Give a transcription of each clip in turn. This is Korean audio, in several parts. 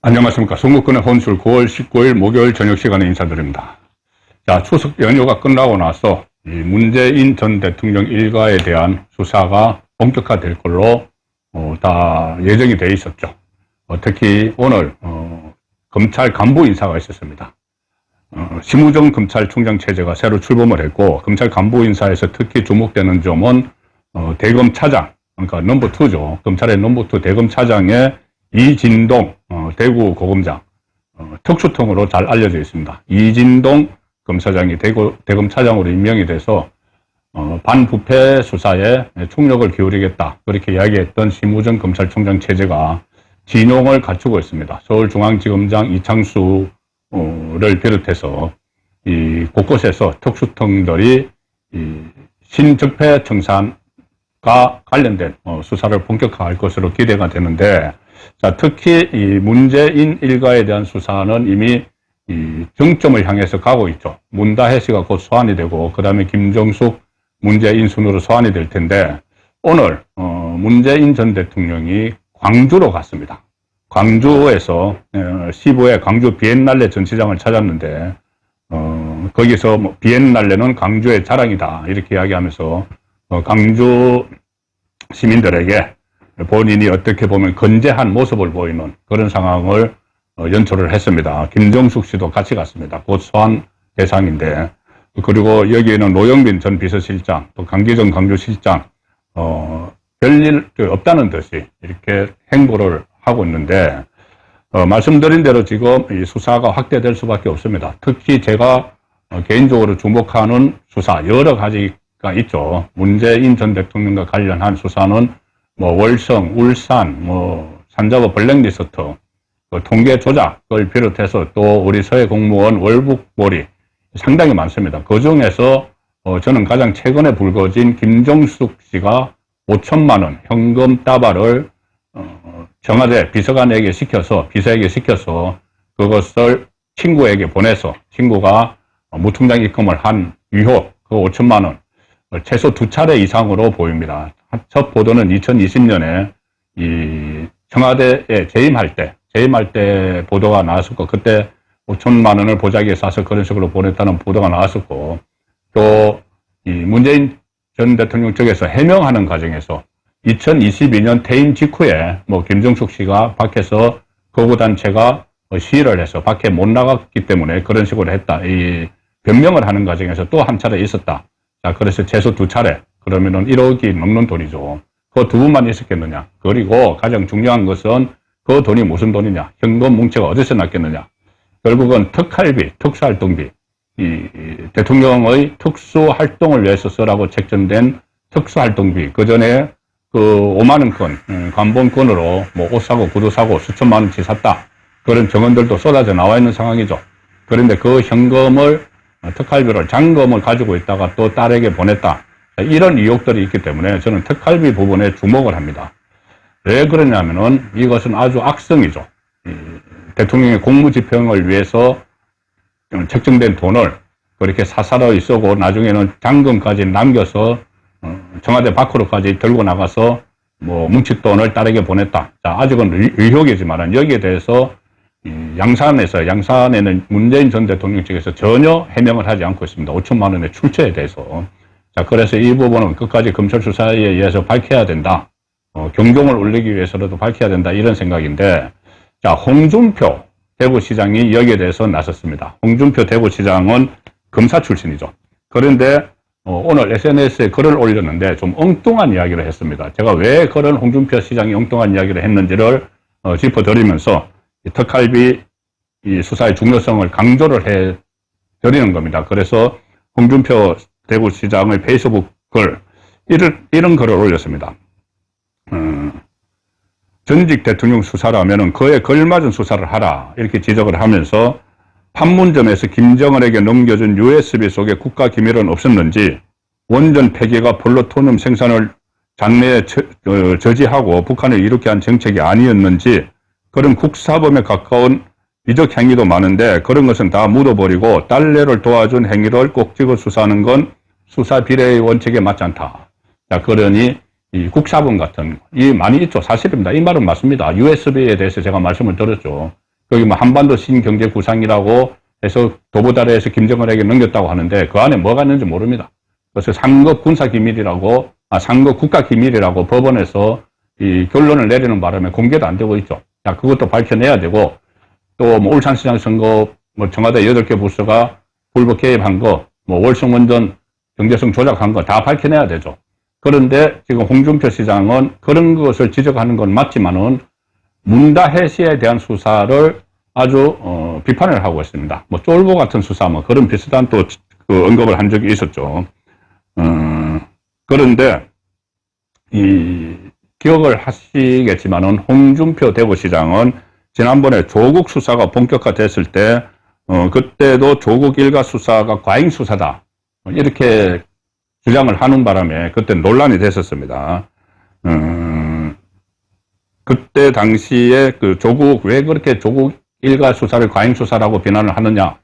안녕하십니까. 송국근의 혼술 9월 19일 목요일 저녁 시간에 인사드립니다. 자, 추석 연휴가 끝나고 나서 이 문재인 전 대통령 일가에 대한 수사가 본격화될 걸로 다 예정이 돼 있었죠. 특히 오늘 검찰 간부 인사가 있었습니다. 심우정 검찰총장 체제가 새로 출범을 했고, 검찰 간부 인사에서 특히 주목되는 점은 대검 차장, 그러니까 넘버 2죠. 검찰의 넘버 2 대검 차장의 이진동 대구 고검장, 특수통으로 잘 알려져 있습니다. 이진동 검사장이 대검 차장으로 임명이 돼서 반부패 수사에 총력을 기울이겠다, 그렇게 이야기했던 심우정 검찰총장 체제가 진용을 갖추고 있습니다. 서울중앙지검장 이창수를 비롯해서 이 곳곳에서 특수통들이 이 신적폐 청산과 관련된 수사를 본격화할 것으로 기대가 되는데, 자, 특히 이 문재인 일가에 대한 수사는 이미 이 정점을 향해서 가고 있죠. 문다혜 씨가 곧 소환이 되고, 그 다음에 김정숙, 문재인 순으로 소환이 될 텐데, 오늘 문재인 전 대통령이 광주로 갔습니다. 광주에서 시부의 광주 비엔날레 전시장을 찾았는데, 거기서 뭐 비엔날레는 광주의 자랑이다, 이렇게 이야기하면서 광주 시민들에게 본인이 어떻게 보면 건재한 모습을 보이는 그런 상황을 연출을 했습니다. 김정숙 씨도 같이 갔습니다. 곧 소환 대상인데, 그리고 여기에는 노영민 전 비서실장, 또 강기정 광주실장, 별일 없다는 듯이 이렇게 행보를 하고 있는데, 말씀드린 대로 지금 이 수사가 확대될 수밖에 없습니다. 특히 제가 개인적으로 주목하는 수사 여러 가지가 있죠. 문재인 전 대통령과 관련한 수사는 뭐 월성, 울산, 뭐 산자부 블랙리스트, 통계 조작을 비롯해서 또 우리 서해 공무원 월북몰이 상당히 많습니다. 그 중에서 저는 가장 최근에 불거진 김정숙 씨가 5천만 원 현금 다발을 청와대 비서관에게 비서에게 시켜서 그것을 친구에게 보내서 친구가 무통장 입금을 한 의혹, 그 5천만 원 최소 2차례 이상으로 보입니다. 첫 보도는 2020년에 이 청와대에 재임할 때 보도가 나왔었고, 그때 5천만 원을 보자기에 싸서 그런 식으로 보냈다는 보도가 나왔었고, 또 이 문재인 전 대통령 쪽에서 해명하는 과정에서 2022년 퇴임 직후에 뭐 김정숙 씨가 밖에서 거구단체가 시위를 해서 밖에 못 나갔기 때문에 그런 식으로 했다, 이 변명을 하는 과정에서 또 한 차례 있었다. 자, 그래서 최소 2차례, 그러면은 1억이 넘는 돈이죠. 그 두 분만 있었겠느냐. 그리고 가장 중요한 것은 그 돈이 무슨 돈이냐. 현금 뭉치가 어디서 났겠느냐. 결국은 특활비, 특수활동비, 이 대통령의 특수활동을 위해서 쓰라고 책정된 특수활동비, 그 전에 그 5만원권, 관본권으로 뭐 옷 사고 구두 사고 수천만 원치 샀다, 그런 정언들도 쏟아져 나와 있는 상황이죠. 그런데 그 현금을 특활비를 잔금을 가지고 있다가 또 딸에게 보냈다, 이런 의혹들이 있기 때문에 저는 특활비 부분에 주목을 합니다. 왜 그러냐면은 이것은 아주 악성이죠. 대통령의 공무집행을 위해서 책정된 돈을 그렇게 사사로이 쓰고 나중에는 잔금까지 남겨서 청와대 밖으로까지 들고 나가서 뭐 뭉칫돈을 딸에게 보냈다. 자, 아직은 의혹이지만 여기에 대해서 양산에는 문재인 전 대통령 측에서 전혀 해명을 하지 않고 있습니다. 5천만 원의 출처에 대해서. 자, 그래서 이 부분은 끝까지 검찰 수사에 의해서 밝혀야 된다. 경종을 울리기 위해서라도 밝혀야 된다, 이런 생각인데, 자, 홍준표 대구시장이 여기에 대해서 나섰습니다. 홍준표 대구시장은 검사 출신이죠. 그런데 오늘 SNS에 글을 올렸는데 좀 엉뚱한 이야기를 했습니다. 제가 왜 그런 홍준표 시장이 엉뚱한 이야기를 했는지를 짚어드리면서 특활비 이 수사의 중요성을 강조를 해 드리는 겁니다. 그래서 홍준표 대구시장의 페이스북 글, 이런 글을 올렸습니다. 전직 대통령 수사라면은 그에 걸맞은 수사를 하라, 이렇게 지적을 하면서 판문점에서 김정은에게 넘겨준 USB 속에 국가 기밀은 없었는지, 원전 폐기가 플루토늄 생산을 장래에 저지하고 북한을 이롭게 한 정책이 아니었는지, 그런 국사범에 가까운 비적 행위도 많은데 그런 것은 다 묻어버리고 딸내를 도와준 행위를 꼭 찍어 수사하는 건 수사 비례의 원칙에 맞지 않다. 자, 그러니 이 국사본 같은 이 많이 있죠. 사실입니다. 이 말은 맞습니다. USB에 대해서 제가 말씀을 드렸죠. 거기 뭐 한반도 신경제구상이라고 해서 도보다리에서 김정은에게 넘겼다고 하는데 그 안에 뭐가 있는지 모릅니다. 그래서 3급 군사기밀이라고, 3급 국가기밀이라고 법원에서 이 결론을 내리는 바람에 공개도 안 되고 있죠. 자, 그것도 밝혀내야 되고, 또 뭐 울산시장 선거, 뭐 청와대 8개 부서가 불법 개입한 거, 뭐 월성원전 경제성 조작한 거 다 밝혀내야 되죠. 그런데 지금 홍준표 시장은 그런 것을 지적하는 건 맞지만은 문다혜 씨에 대한 수사를 아주 비판을 하고 있습니다. 뭐 쫄보 같은 수사 뭐 그런 비슷한 또 그 언급을 한 적이 있었죠. 그런데 이 기억을 하시겠지만은 홍준표 대구시장은 지난번에 조국 수사가 본격화됐을 때 그때도 조국 일가 수사가 과잉 수사다 이렇게 주장을 하는 바람에 그때 논란이 됐었습니다. 그때 당시에 그 왜 그렇게 조국 일가 수사를 과잉 수사라고 비난을 하느냐.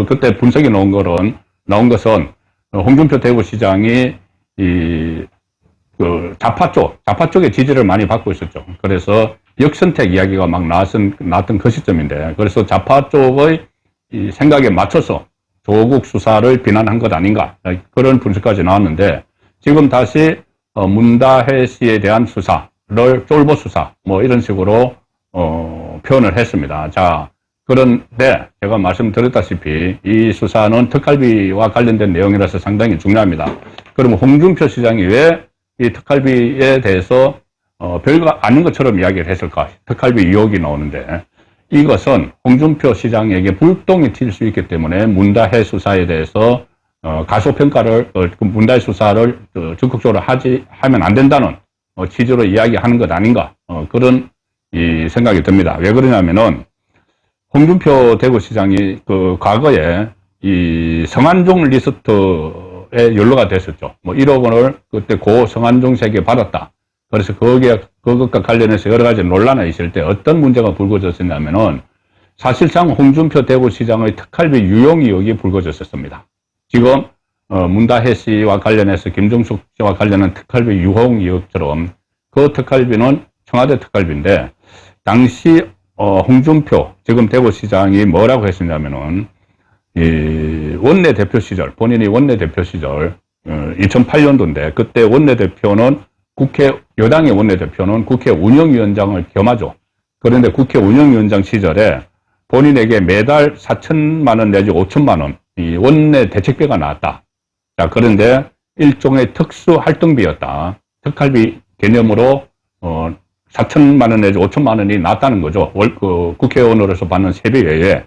그때 분석이 나온 것은 홍준표 대구시장이 좌파 쪽의 지지를 많이 받고 있었죠. 그래서 역선택 이야기가 막 나왔던 그 시점인데, 그래서 좌파 쪽의 이 생각에 맞춰서 조국 수사를 비난한 것 아닌가. 그런 분석까지 나왔는데, 지금 다시 문다혜 씨에 대한 수사를 쫄보 수사, 뭐 이런 식으로 표현을 했습니다. 자, 그런데 제가 말씀드렸다시피 이 수사는 특활비와 관련된 내용이라서 상당히 중요합니다. 그러면 홍준표 시장이 왜 이 특활비에 대해서 별거 아닌 것처럼 이야기를 했을까? 특활비 의혹이 나오는데 이것은 홍준표 시장에게 불똥이 튈 수 있기 때문에 문다혜 수사에 대해서 가소평가를 문다혜 수사를 적극적으로 하면 안 된다는 취지로 이야기하는 것 아닌가 그런 이 생각이 듭니다. 왜 그러냐면은 홍준표 대구시장이 그 과거에 이 성안종 리스트에 연루가 됐었죠. 뭐 1억 원을 그때 고 성안종 씨에게 받았다. 그래서 그것과 관련해서 여러 가지 논란이 있을 때 어떤 문제가 불거졌었냐면은 사실상 홍준표 대구시장의 특활비 유용 의혹이 불거졌었습니다. 지금 문다혜 씨와 관련해서 김종숙 씨와 관련한 특활비 유용 의혹처럼 그 특활비는 청와대 특활비인데 당시 홍준표 지금 대구시장이 뭐라고 했었냐면은 이 원내대표 시절 본인이 원내대표 시절 2008년도인데 그때 원내대표는 여당의 원내대표는 국회 운영위원장을 겸하죠. 그런데 국회 운영위원장 시절에 본인에게 매달 4천만 원 내지 5천만 원 이 원내 대책비가 나왔다. 자, 그런데 일종의 특수 활동비였다. 특활비 개념으로 4천만 원 내지 5천만 원이 나왔다는 거죠. 국회의원으로서 받는 세배 외에.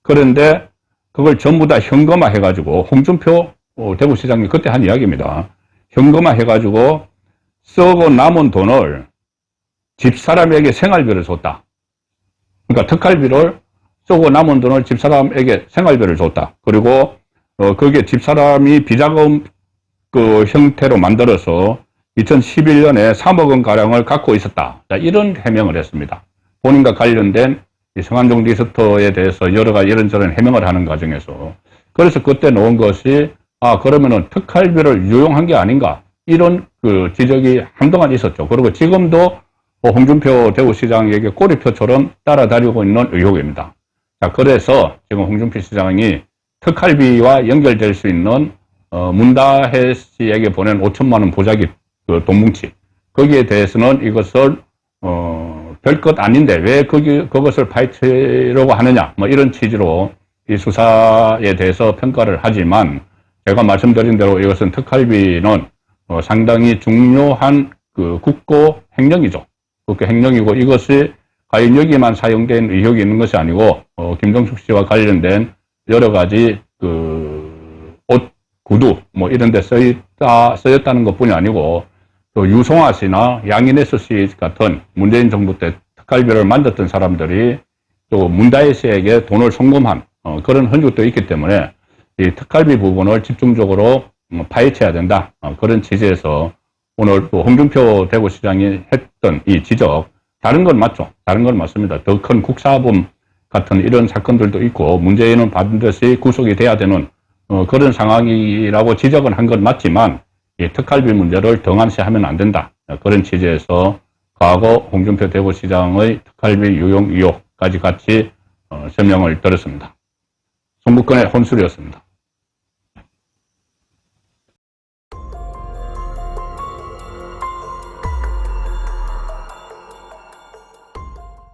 그런데 그걸 전부 다 현금화 해가지고 홍준표 대구시장이 그때 한 이야기입니다. 현금화 해가지고 쓰고 남은 돈을 집사람에게 생활비를 줬다. 그러니까 특활비를 쓰고 남은 돈을 집사람에게 생활비를 줬다. 그리고 그게 집사람이 비자금 그 형태로 만들어서 2011년에 3억 원 가량을 갖고 있었다. 자, 이런 해명을 했습니다. 본인과 관련된 이 성안종 리스트에 대해서 여러 가지 이런저런 해명을 하는 과정에서. 그래서 그때 놓은 것이 그러면은 특활비를 유용한 게 아닌가. 이런 그 지적이 한동안 있었죠. 그리고 지금도 홍준표 대구시장에게 꼬리표처럼 따라다니고 있는 의혹입니다. 자, 그래서 지금 홍준표 시장이 특활비와 연결될 수 있는 문다혜 씨에게 보낸 5천만 원 보자기 그 돈뭉치 거기에 대해서는 이것을 별것 아닌데 왜 그것을 파헤치려고 하느냐 뭐 이런 취지로 이 수사에 대해서 평가를 하지만 제가 말씀드린 대로 이것은 특활비는 상당히 중요한 그 국고 횡령이죠. 국고 횡령이고 이것이 과연 여기에만 사용된 의혹이 있는 것이 아니고 김종숙 씨와 관련된 여러 가지 그 옷, 구두 뭐 이런 데 쓰였다는 것뿐이 아니고 또 유송아 씨나 양인혜수 씨 같은 문재인 정부 때 특활비를 만졌던 사람들이 또 문다혜 씨에게 돈을 송금한 그런 흔적도 있기 때문에 이 특활비 부분을 집중적으로 파헤쳐야 된다. 그런 취지에서 오늘 또 홍준표 대구시장이 했던 이 지적 다른 건 맞죠. 다른 건 맞습니다. 더 큰 국사범 같은 이런 사건들도 있고 문재인은 반드시 구속이 돼야 되는 그런 상황이라고 지적은 한 건 맞지만 이 특활비 문제를 등한시하면 안 된다. 그런 취지에서 과거 홍준표 대구시장의 특활비 유용 의혹 까지 같이 설명을 드렸습니다. 송국근의 혼술이었습니다.